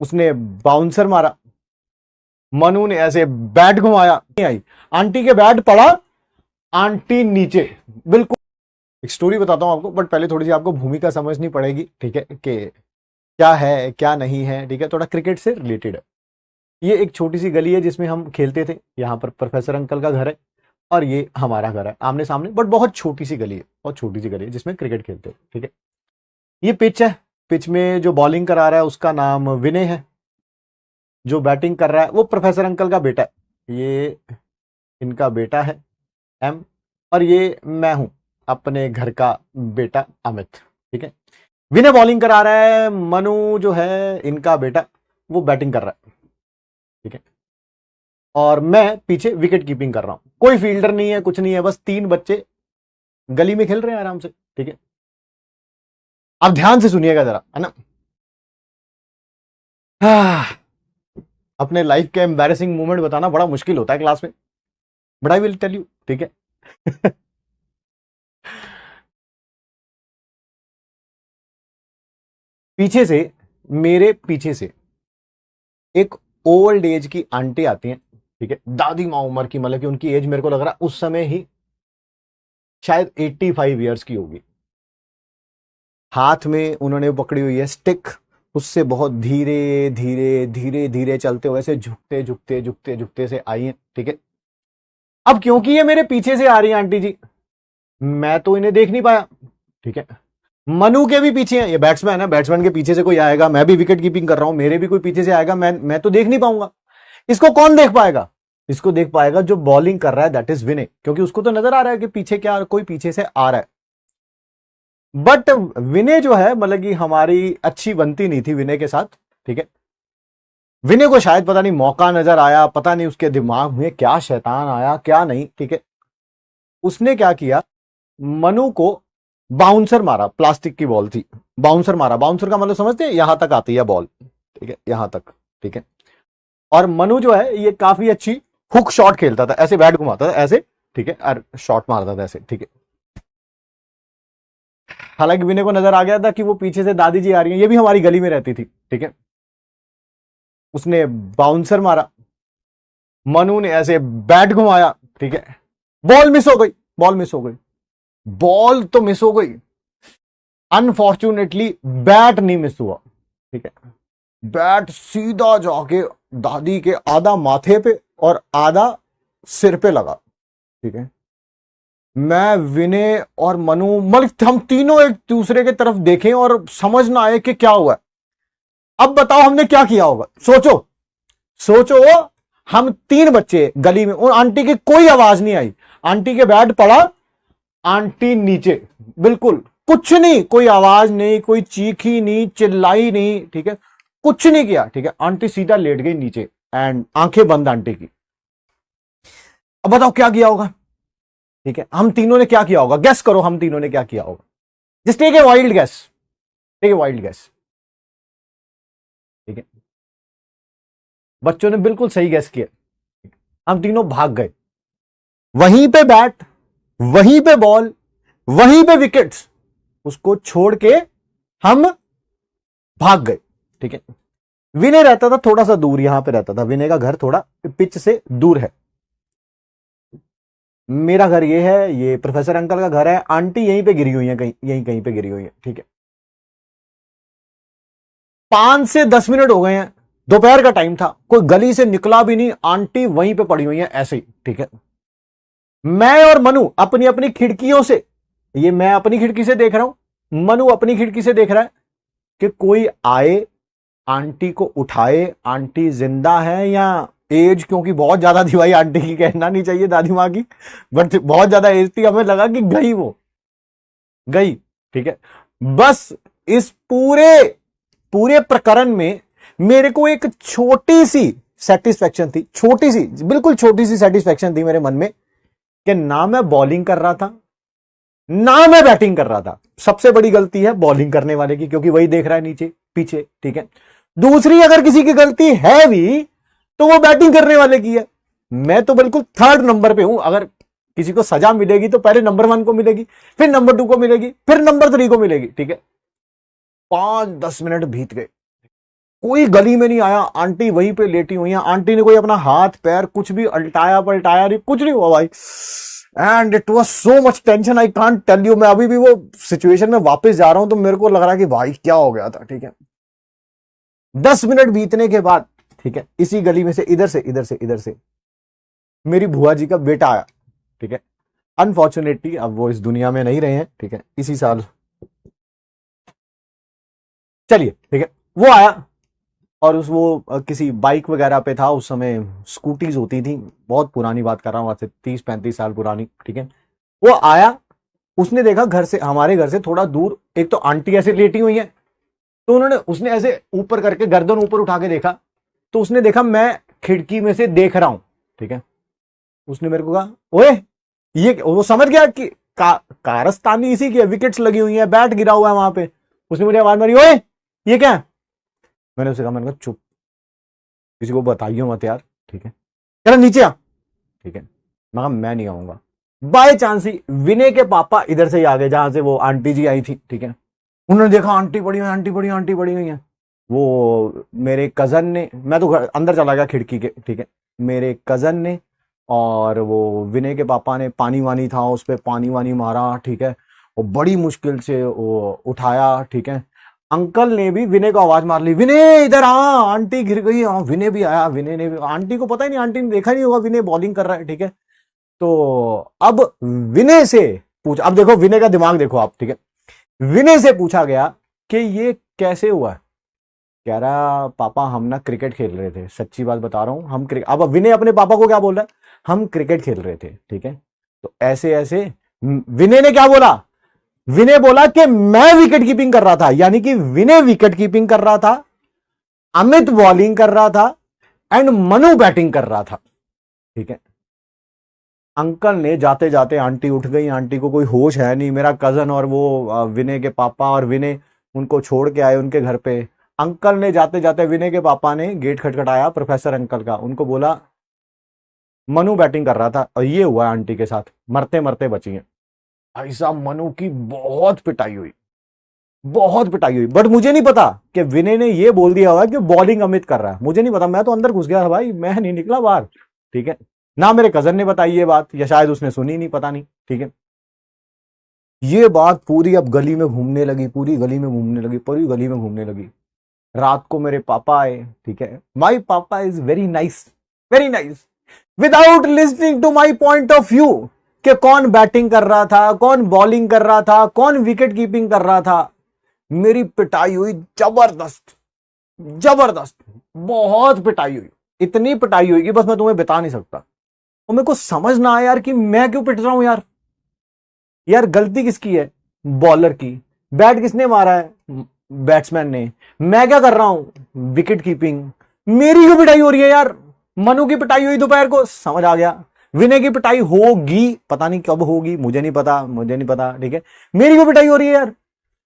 उसने बाउंसर मारा, मनु ने ऐसे बैट घुमाया, नहीं आई, आंटी के बैट पड़ा, आंटी नीचे। बिल्कुल एक स्टोरी बताता हूं आपको, बट पहले थोड़ी सी आपको भूमिका समझनी पड़ेगी, ठीक है, कि क्या है क्या नहीं है, ठीक है, थोड़ा क्रिकेट से रिलेटेड है। ये एक छोटी सी गली है जिसमें हम खेलते थे, यहाँ पर प्रोफेसर अंकल का घर है और ये हमारा घर है, आमने सामने, बट बहुत छोटी सी गली है, बहुत छोटी सी गली है जिसमें क्रिकेट खेलते हैं, ठीक है। ये पिच है, पिच में जो बॉलिंग करा रहा है उसका नाम विनय है, जो बैटिंग कर रहा है वो प्रोफेसर अंकल का बेटा है, ये इनका बेटा है एम, और ये मैं हूं अपने घर का बेटा अमित, ठीक है। विनय बॉलिंग करा रहा है, मनु जो है इनका बेटा वो बैटिंग कर रहा है, ठीक है, और मैं पीछे विकेट कीपिंग कर रहा हूं। कोई फील्डर नहीं है, कुछ नहीं है, बस 3 बच्चे गली में खेल रहे हैं आराम से, ठीक है। आप ध्यान से सुनिएगा जरा, है ना। अपने लाइफ के एम्बैरेसिंग मोमेंट बताना बड़ा मुश्किल होता है क्लास में, but I will tell you, ठीक है। पीछे से, मेरे पीछे से एक ओल्ड एज की आंटी आती हैं, ठीक है, दादी माँ उम्र की, मतलब कि उनकी एज मेरे को लग रहा है उस समय ही शायद 85 ईयर्स की होगी। हाथ में उन्होंने पकड़ी हुई है स्टिक, उससे बहुत धीरे धीरे धीरे धीरे चलते हुए ऐसे झुकते झुकते झुकते झुकते से आई हैं, ठीक है। अब क्योंकि ये मेरे पीछे से आ रही है आंटी जी, मैं तो इन्हें देख नहीं पाया, ठीक है। मनु के भी पीछे हैं, ये बैट्समैन है, बैट्समैन के पीछे से कोई आएगा, मैं भी विकेट कीपिंग कर रहा हूं, मेरे भी कोई पीछे से आएगा, मैं तो देख नहीं पाऊंगा। इसको कौन देख पाएगा? इसको देख पाएगा जो बॉलिंग कर रहा है, दैट इज विनय, क्योंकि उसको तो नजर आ रहा है कि पीछे क्या कोई पीछे से आ रहा है। बट विनय जो है, मतलब कि हमारी अच्छी बनती नहीं थी विनय के साथ, ठीक है। विनय को शायद पता नहीं मौका नजर आया, पता नहीं उसके दिमाग में क्या शैतान आया क्या नहीं, ठीक है। उसने क्या किया, मनु को बाउंसर मारा, प्लास्टिक की बॉल थी, बाउंसर मारा। बाउंसर का मतलब समझते हैं, यहां तक आती है बॉल, ठीक है, यहां तक, ठीक है। और मनु जो है ये काफी अच्छी हुक शॉट खेलता था, ऐसे बैट घुमाता था ऐसे, ठीक है, और शॉट मारता था ऐसे, ठीक है। हालांकि विनय को नजर आ गया था कि वो पीछे से दादी जी आ रही है, ये भी हमारी गली में रहती थी, ठीक है। उसने बाउंसर मारा, मनु ने ऐसे बैट घुमाया, ठीक है, बॉल मिस हो गई, बॉल मिस हो गई, बॉल तो मिस हो गई, अनफॉर्चुनेटली बैट नहीं मिस हुआ, ठीक है। बैट सीधा जाके दादी के आधा माथे पे और आधा सिर पे लगा, ठीक है। मैं, विनय और मनु, मतलब हम तीनों एक दूसरे की तरफ देखें और समझ ना आए कि क्या हुआ। अब बताओ हमने क्या किया होगा, सोचो सोचो। हम 3 बच्चे गली में, और आंटी की कोई आवाज नहीं आई, आंटी के बैट पड़ा, आंटी नीचे, बिल्कुल कुछ नहीं, कोई आवाज नहीं, कोई चीखी नहीं, चिल्लाई नहीं, ठीक है, कुछ नहीं किया, ठीक है। आंटी सीधा लेट गई नीचे एंड आंखें बंद आंटी की। अब बताओ क्या किया होगा, ठीक है। हम तीनों ने क्या किया होगा, गेस करो हम तीनों ने क्या किया होगा। Just take a wild guess, take a wild guess, ठीक है। बच्चों ने बिल्कुल सही गेस किया, हम तीनों भाग गए, वहीं पे बैट, वहीं पे बॉल, वहीं पे विकेट्स, उसको छोड़ के हम भाग गए, ठीक है। विनय रहता था थोड़ा सा दूर, यहां पे रहता था, विनय का घर थोड़ा पिच से दूर है। मेरा घर ये है, ये प्रोफेसर अंकल का घर है, आंटी यहीं पे गिरी हुई है, कहीं यहीं कहीं पे गिरी हुई है, ठीक है। 5 से 10 मिनट हो गए हैं, दोपहर का टाइम था, कोई गली से निकला भी नहीं, आंटी वहीं पे पड़ी हुई है ऐसे ही, ठीक है। मैं और मनु अपनी अपनी खिड़कियों से, ये मैं अपनी खिड़की से देख रहा हूं, मनु अपनी खिड़की से देख रहा है कि कोई आए, आंटी को उठाए, आंटी जिंदा है या एज, क्योंकि बहुत ज्यादा थी भाई आंटी की, कहना नहीं चाहिए दादी माँ की, बट बहुत ज्यादा एज थी, हमें लगा कि गई, वो गई, ठीक है। बस इस पूरे पूरे प्रकरण में मेरे को एक छोटी सी सेटिस्फेक्शन थी, छोटी सी, बिल्कुल छोटी सी सेटिस्फेक्शन थी मेरे मन में, कि ना मैं बॉलिंग कर रहा था ना मैं बैटिंग कर रहा था। सबसे बड़ी गलती है बॉलिंग करने वाले की, क्योंकि वही देख रहा है नीचे पीछे, ठीक है। दूसरी अगर किसी की गलती है भी तो वो बैटिंग करने वाले की है। मैं तो बिल्कुल 3rd नंबर पे हूं, अगर किसी को सजा मिलेगी तो पहले नंबर 1 को मिलेगी, फिर नंबर 2 को मिलेगी, फिर नंबर 3 को मिलेगी, ठीक है। 5-10 मिनट बीत गए, कोई गली में नहीं आया, आंटी वहीं पे लेटी हुई है, आंटी ने कोई अपना हाथ पैर कुछ भी अल्टाया पलटाया नहीं, कुछ नहीं हुआ भाई। And it was so much tension, I can't tell you. मैं अभी भी वो सिचुएशन में वापस जा रहा हूं तो मेरे को लग रहा है कि भाई क्या हो गया था, ठीक है। 10 मिनट बीतने के बाद, ठीक है, इसी गली में से इधर से मेरी बुआ जी का बेटा आया, ठीक है। अनफॉर्चुनेटली अब वो इस दुनिया में नहीं रहे हैं, ठीक है, इसी साल, चलिए, ठीक है। वो आया और वो किसी बाइक वगैरह पे था, उस समय स्कूटीज होती थी, बहुत पुरानी बात कर रहा हूं, आज से 30-35 साल पुरानी, ठीक है। वो आया, उसने देखा घर से, हमारे घर से थोड़ा दूर एक तो आंटी ऐसे लेटी हुई है, तो उसने ऐसे ऊपर करके गर्दन ऊपर उठा के देखा, तो उसने देखा मैं खिड़की में से देख रहा हूं, ठीक है। उसने मेरे को कहा, ओए ये, वो समझ गया कि कारस्तानी इसी की है, विकेट्स लगी हुई है, बैट गिरा हुआ है वहां पे। उसने मुझे आवाज मारी, ओए ये क्या है? मैंने उसे कहा, मैंने कहा चुप, किसी को बताइयो मत यार, ठीक है। कह रहा नीचे आ, ठीक है। मैं कहा मैं नहीं आऊंगा। बाय चांस ही विनय के पापा इधर से ही आ गए, जहां से वो आंटी जी आई थी, ठीक है। उन्होंने देखा आंटी पड़ी हुई, आंटी पड़ी हुई है। वो मेरे कजन ने, मैं तो अंदर चला गया खिड़की के, ठीक है। मेरे कजन ने और वो विनय के पापा ने पानी वानी था, उस पर पानी वानी मारा, ठीक है। और बड़ी मुश्किल से वो उठाया, ठीक है। अंकल ने भी विनय को आवाज मार ली, विनय इधर आ, आंटी गिर गई। हाँ, विनय भी आया, विनय ने भी, आंटी को पता ही नहीं, आंटी ने देखा नहीं होगा विनय बॉलिंग कर रहा है, ठीक है। तो अब विनय से पूछ, अब देखो विनय का दिमाग देखो आप, ठीक है। विनय से पूछा गया कि ये कैसे हुआ? कह रहा पापा हम ना क्रिकेट खेल रहे थे, सच्ची बात बता रहा हूं, हम क्रिकेट, अब विनय अपने पापा को क्या बोल रहा है, हम क्रिकेट खेल रहे थे, ठीक है। तो ऐसे ऐसे विनय ने क्या बोला, विनय बोला कि मैं विकेट कीपिंग कर रहा था, यानी कि विनय विकेट कीपिंग कर रहा था, अमित बॉलिंग कर रहा था एंड मनु बैटिंग कर रहा था, ठीक है। अंकल ने जाते जाते, आंटी उठ गई, आंटी को कोई होश है नहीं, मेरा कजन और वो विनय के पापा और विनय उनको छोड़ के आए उनके घर पे। अंकल ने जाते जाते, विनय के पापा ने गेट खटखटाया प्रोफेसर अंकल का, उनको बोला मनु बैटिंग कर रहा था और ये हुआ आंटी के साथ, मरते मरते बची है। भाई साहब मनु की बहुत पिटाई हुई, बहुत पिटाई हुई, बट मुझे नहीं पता कि विनय ने ये बोल दिया होगा कि बॉलिंग अमित कर रहा है, मुझे नहीं पता, मैं तो अंदर घुस गया था भाई, मैं नहीं निकला बाहर, ठीक है। ना मेरे कजन ने बताई ये बात, या शायद उसने सुनी नहीं, पता नहीं, ठीक है। ये बात पूरी अब गली में घूमने लगी, पूरी गली में घूमने लगी, पूरी गली में घूमने लगी। रात को मेरे पापा आए, ठीक है। My papa is very nice, very nice, without listening to my point of view कि कौन बैटिंग कर रहा था, कौन बॉलिंग कर रहा था, कौन विकेट कीपिंग कर रहा था। मेरी पिटाई हुई जबरदस्त, जबरदस्त, बहुत पिटाई हुई, इतनी पिटाई हुई कि बस मैं तुम्हें बता नहीं सकता। और मेरे को समझ ना आया यार कि मैं क्यों पिट रहा हूं यार, यार गलती किसकी है, बॉलर की, बैट किसने मारा है, बैट्समैन ने, मैं क्या कर रहा हूं, विकेट कीपिंग, मेरी क्यों पिटाई हो रही है यार। मनु की पिटाई हुई दोपहर को, समझ आ गया, विनय की पिटाई होगी, पता नहीं कब होगी, मुझे नहीं पता, ठीक है। मेरी क्यों पिटाई हो रही है यार,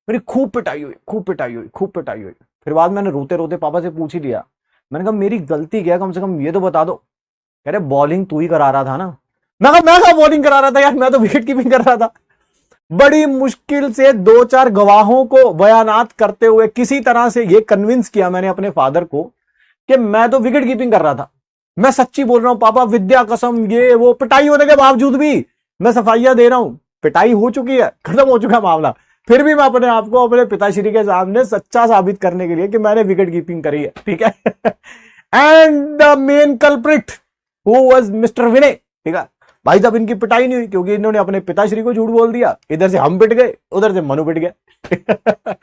मेरी खूब पिटाई हुई, खूब पिटाई हुई, खूब पिटाई हुई। फिर बाद मैंने रोते रोते पापा से पूछ ही लिया, मैंने कहा मेरी गलती क्या है, कम से कम ये तो बता दो। कह रहे बॉलिंग तू ही करा रहा था ना। मैं कहा बॉलिंग करा रहा था यार, मैं तो विकेट कीपिंग कर रहा था। बड़ी मुश्किल से 2-4 गवाहों को बयानात करते हुए किसी तरह से ये कन्विंस किया मैंने अपने फादर को कि मैं तो विकेट कीपिंग कर रहा था, मैं सच्ची बोल रहा हूं पापा, विद्या कसम, ये वो, पिटाई होने के बावजूद भी मैं सफाइयां दे रहा हूं, पिटाई हो चुकी है, खत्म हो चुका मामला, फिर भी मैं अपने आप को अपने पिताश्री के सामने सच्चा साबित करने के लिए कि मैंने विकेट कीपिंग करी है, ठीक है। And the main culprit who was mister Vinay, ठीक है। भाई साहब इनकी पिटाई नहीं हुई क्योंकि इन्होंने अपने पिताश्री को झूठ बोल दिया, इधर से हम पिट गए, उधर से मनु पिट गया।